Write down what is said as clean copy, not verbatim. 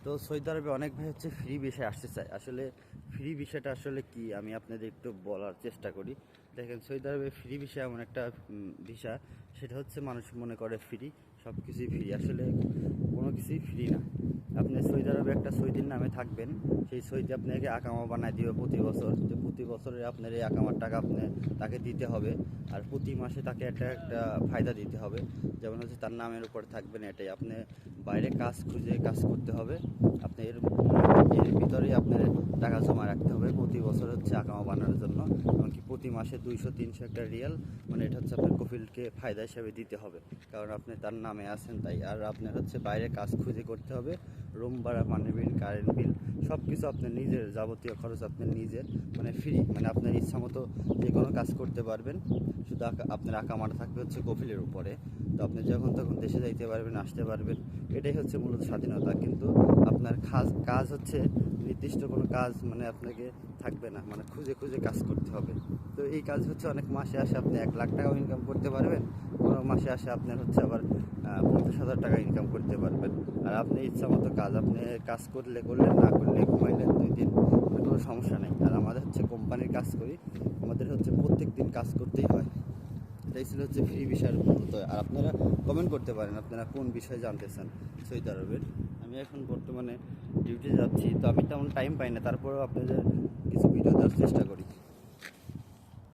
তো সৌদি আরবে অনেক ভাই হচ্ছে ফ্রি ভিসায় আসতে চায়। আসলে ফ্রি ভিসাটা আসলে কি আমি আপনাদের একটু বলার চেষ্টা করি। দেখেন, সৌদি আরবে ফ্রি ভিসা এমন একটা ভিসা, সেটা হচ্ছে মানুষ মনে করে ফ্রি, সব কিছুই ফ্রি। আসলে কোনো কিছুই ফ্রি না। আপনি সৌদি আরবে একটা সৌদির নামে থাকবেন, সেই সৌদি আপনাকে আকামা বানায় দিবে প্রতি বছর। তো প্রতি বছরে আপনার এই আকামার টাকা তাকে দিতে হবে। আর প্রতি মাসে তাকে একটা একটা ফায়দা দিতে হবে। যেমন হচ্ছে তার নামের উপর থাকবেন, এটাই আপনি বাইরে কাজ খুঁজে কাজ করতে হবে। আপনি এর ভিতরেই আপনার টাকা জমা রাখতে হবে প্রতি বছর হচ্ছে আকামা বানানোর জন্য। এমনকি প্রতি মাসে 200-300 একটা রিয়াল, মানে এটা হচ্ছে আপনার কফিলকে ফায়দা হিসাবে দিতে হবে, কারণ আপনি তার নামে আছেন তাই। আর আপনার হচ্ছে বাইরে কাজ খুঁজে করতে হবে। রুম ভাড়া, পানি বিল, কারেন্ট বিল, সব কিছু আপনার নিজের, যাবতীয় খরচ আপনার নিজের, মানে ফ্রি। মানে আপনার ইচ্ছা মতো যে কোনো কাজ করতে পারবেন। শুধু আপনার আকামাটা থাকবে হচ্ছে কফিলের উপরে। তো আপনি যখন তখন দেশে যাইতে পারবেন, আসতে পারবেন। এটাই হচ্ছে মূলত স্বাধীনতা। কিন্তু আপনার কাজ হচ্ছে নির্দিষ্ট কোনো কাজ মানে আপনাকে থাকবে না, মানে খুঁজে খুঁজে কাজ করতে হবে। তো এই কাজ হচ্ছে অনেক মাসে আসে আপনি 1 লাখ টাকাও ইনকাম করতে পারবেন, কোনো মাসে আসে আপনার হচ্ছে আবার 50,000 টাকা ইনকাম করতে পারবেন। আর আপনি ইচ্ছা মতো কাজ, আপনি কাজ করলেন, না করলে ঘুমাইলেন 2 দিন, কোনো সমস্যা নেই। আর আমাদের হচ্ছে কোম্পানির কাজ করি, আমাদের হচ্ছে প্রত্যেক দিন কাজ করতেই হয়। এটাই ছিল হচ্ছে ফ্রি বিষয়ের মূলত। আর আপনারা কমেন্ট করতে পারেন আপনারা কোন বিষয়ে জানতে চান সৌদি আরবের। আমি এখন বর্তমানে ডিউটি যাচ্ছি, তো আমি তেমন টাইম পাই না, তারপরেও আপনাদের কিছু ভিডিও দেওয়ার চেষ্টা করি।